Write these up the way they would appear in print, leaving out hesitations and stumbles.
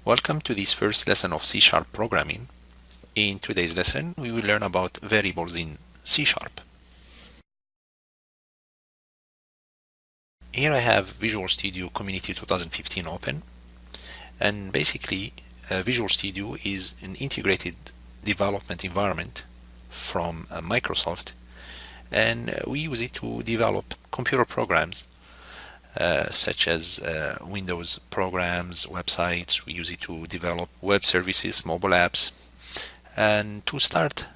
Welcome to this first lesson of C# programming. In today's lesson, we will learn about variables in C#. Here I have Visual Studio Community 2015 open, and basically Visual Studio is an integrated development environment from Microsoft, and we use it to develop computer programs such as Windows programs, websites. We use it to develop web services, mobile apps. And to start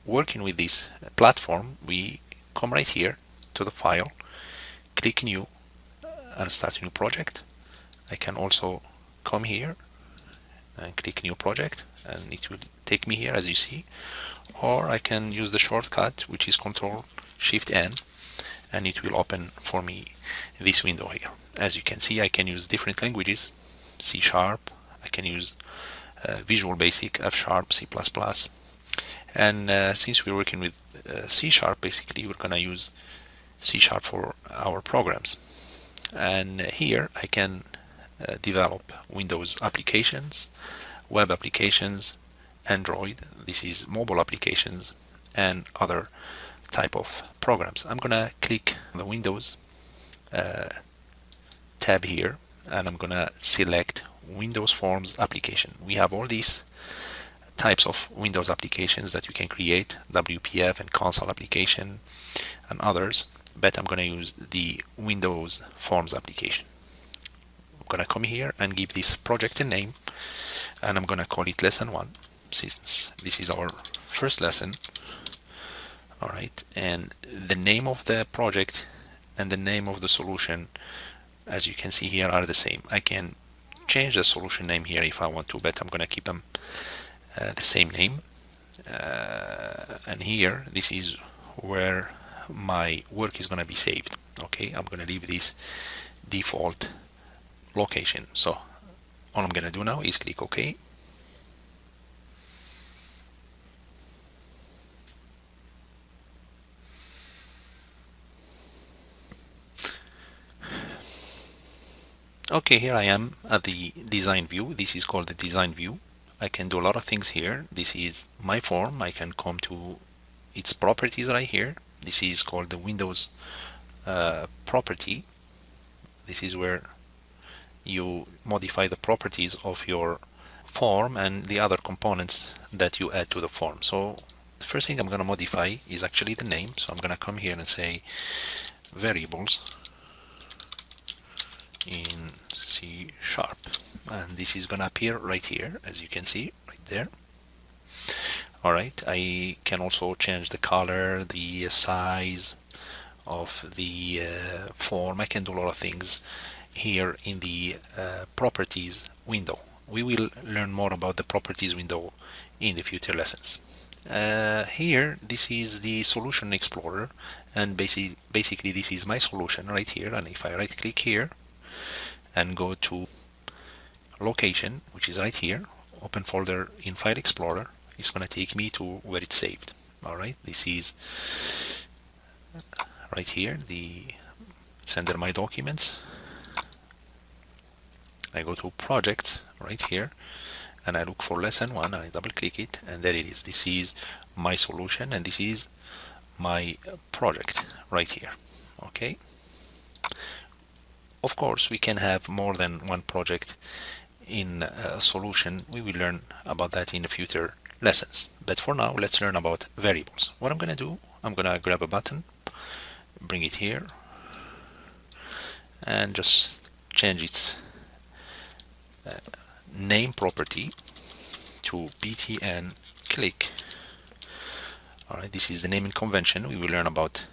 working with this platform, we come right here to the file, click new, and start a new project. I can also come here and click new project, and it will take me here as you see. Or I can use the shortcut, which is Ctrl-Shift-N, and it will open for me this window here. As you can see, I can use different languages, C#, I can use Visual Basic, F#, C++, and since we're working with C#, basically we're gonna use C# for our programs. And here I can develop Windows applications, web applications, Android, this is mobile applications, and other type of programs. I'm gonna click the Windows tab here, and I'm gonna select Windows Forms application. We have all these types of Windows applications that you can create, WPF and console application and others, but I'm gonna use the Windows Forms application. I'm gonna come here and give this project a name, and I'm gonna call it lesson 1 since this is our first lesson. All right, and the name of the project and the name of the solution, as you can see here, are the same. I can change the solution name here if I want to, but I'm gonna keep them the same name. And here, this is where my work is gonna be saved. Okay, I'm gonna leave this default location. So all I'm gonna do now is click OK. Okay, here I am at the design view. This is called the design view. I can do a lot of things here. This is my form. I can come to its properties right here. This is called the Windows property. This is where you modify the properties of your form and the other components that you add to the form. So the first thing I'm going to modify is actually the name. So I'm going to come here and say variables in C#, and this is gonna appear right here, as you can see right there. All right, I can also change the color, the size of the form. I can do a lot of things here in the properties window. We will learn more about the properties window in the future lessons. Here, this is the solution explorer, and basically this is my solution right here. And if I right click here and go to location, which is right here, open folder in File Explorer, it's going to take me to where it's saved. All right, this is right here, it's under my documents. I go to projects right here, and I look for lesson 1, and I double click it, and there it is. This is my solution, and this is my project right here. Okay, of course we can have more than one project in a solution. We will learn about that in the future lessons, but for now let's learn about variables. What I'm gonna do, I'm gonna grab a button, bring it here, and just change its name property to btn click. All right, this is the naming convention. We will learn about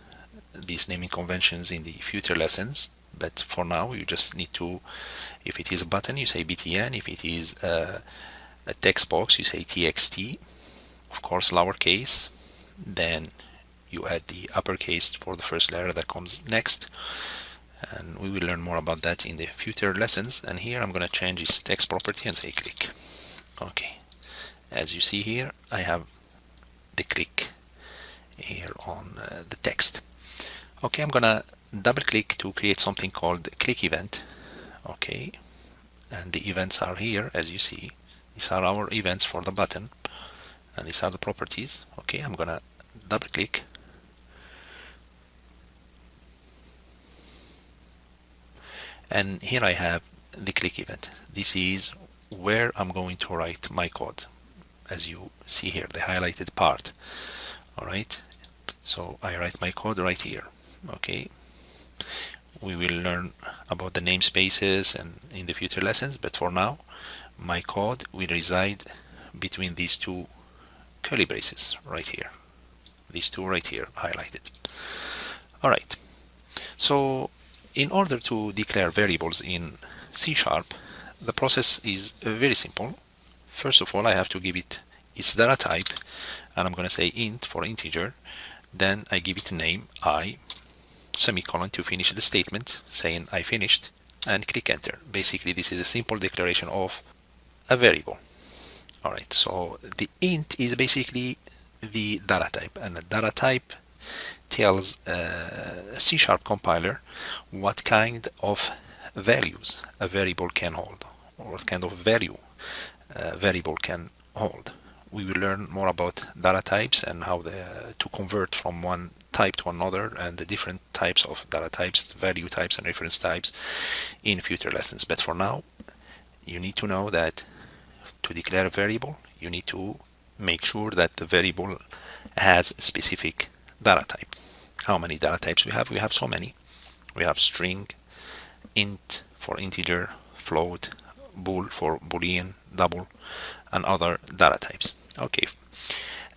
these naming conventions in the future lessons, but for now you just need to, if it is a button you say btn, if it is a text box you say txt, of course lowercase, then you add the uppercase for the first letter that comes next, and we will learn more about that in the future lessons. And here I'm going to change this text property and say click. Okay, as you see here I have the click here on the text. Okay, I'm gonna double click to create something called click event. Okay, and the events are here. As you see, these are our events for the button, and these are the properties. Okay, I'm gonna double click, and here I have the click event. This is where I'm going to write my code, as you see here, the highlighted part. All right, so I write my code right here. Okay, we will learn about the namespaces and in the future lessons, but for now my code will reside between these two curly braces right here, these two right here highlighted. All right, so in order to declare variables in C#, the process is very simple. First of all, I have to give it its data type, and I'm going to say int for integer. Then I give it a name, I, semicolon, to finish the statement saying I finished, and click enter. Basically, this is a simple declaration of a variable. All right, so the int is basically the data type, and the data type tells a C# compiler what kind of values a variable can hold, or what kind of value a variable can hold. We will learn more about data types and how to convert from one type to another, and the different types of data types, value types and reference types in future lessons. But for now, you need to know that to declare a variable, you need to make sure that the variable has a specific data type. How many data types we have? We have so many. We have string, int for integer, float, bool for boolean, double, and other data types. Okay,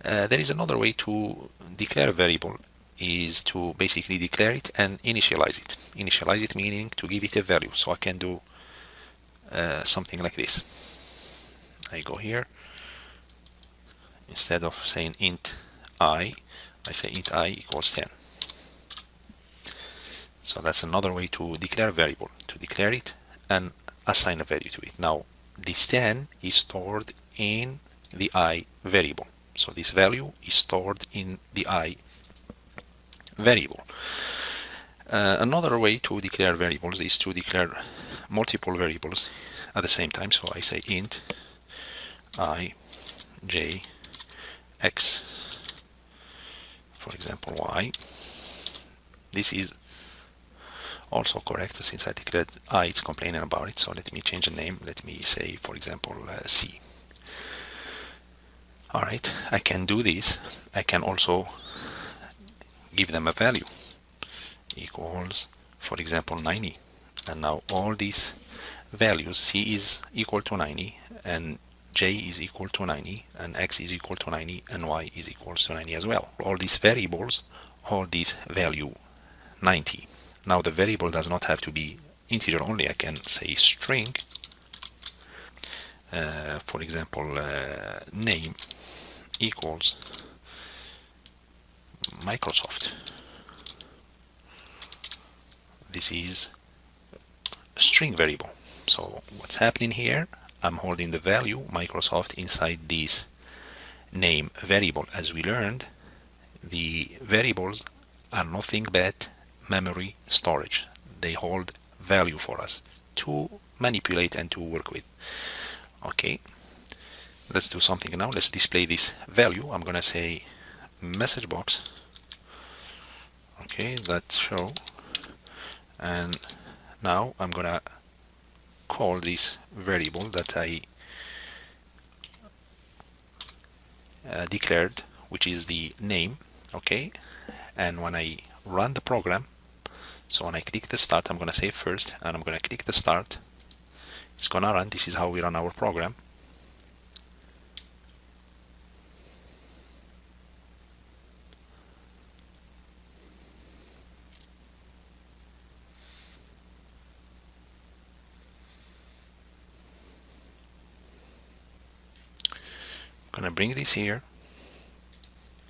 there is another way to declare a variable, is to basically declare it and initialize it. Initialize it meaning to give it a value. So I can do something like this. I go here, instead of saying int I say int I equals 10. So that's another way to declare a variable, to declare it and assign a value to it. Now this 10 is stored in the I variable, so this value is stored in the I variable. Another way to declare variables is to declare multiple variables at the same time. So I say int I, j, x, for example y. This is also correct, since I declared I, it's complaining about it. So let me change the name. Let me say, for example, C. All right, I can do this. I can also give them a value equals, for example, 90. And now all these values, C is equal to 90, and J is equal to 90, and X is equal to 90, and Y is equal to 90 as well. All these variables hold this value 90. Now the variable does not have to be integer only. I can say string, for example, name equals Microsoft. This is a string variable. So what's happening here? I'm holding the value Microsoft inside this name variable. As we learned, the variables are nothing but memory storage. They hold value for us to manipulate and to work with. Okay, let's do something now. Let's display this value. I'm gonna say message box. Okay, that show, and now I'm gonna call this variable that I declared, which is the name. Okay, and when I run the program, so when I click the start, I'm gonna save first, and I'm gonna click the start. It's gonna run. This is how we run our program. I'm gonna bring this here,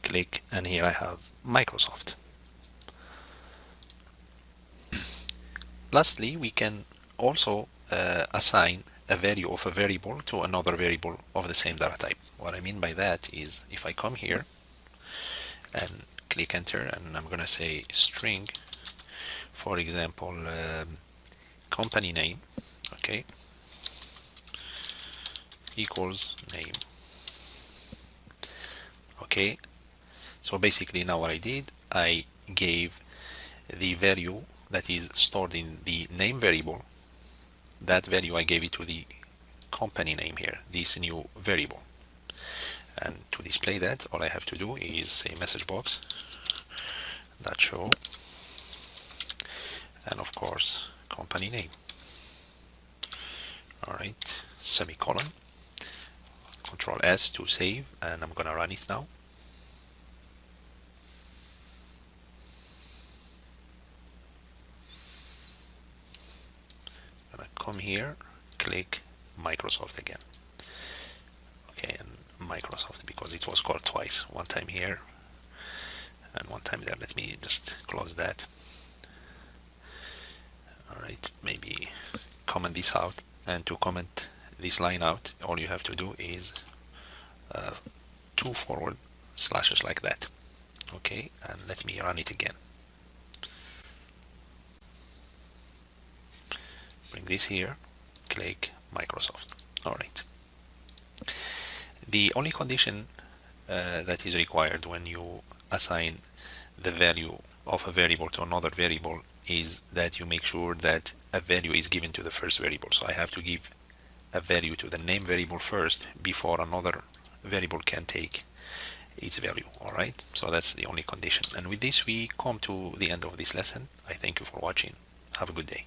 click, and here I have Microsoft. Lastly, we can also assign a value of a variable to another variable of the same data type. What I mean by that is, if I come here and click enter, and I'm gonna say string, for example, company name. Okay, equals name. Okay, so basically now what I did, I gave the value that is stored in the name variable. That value I gave it to the company name here, this new variable. And to display that, all I have to do is say message box that show, and of course company name. All right, semicolon, Control S to save, and I'm gonna run it now. I'm gonna come here, click Microsoft again. Okay, and Microsoft, because it was called twice, one time here and one time there. Let me just close that. All right, maybe comment this out, and to comment this line out, all you have to do is 2 forward slashes like that. Okay, and let me run it again. Bring this here, click Microsoft. All right. The only condition that is required when you assign the value of a variable to another variable is that you make sure that a value is given to the first variable. So I have to give a value to the name variable first before another variable can take its value. All right, so that's the only condition. And with this we come to the end of this lesson. I thank you for watching. Have a good day.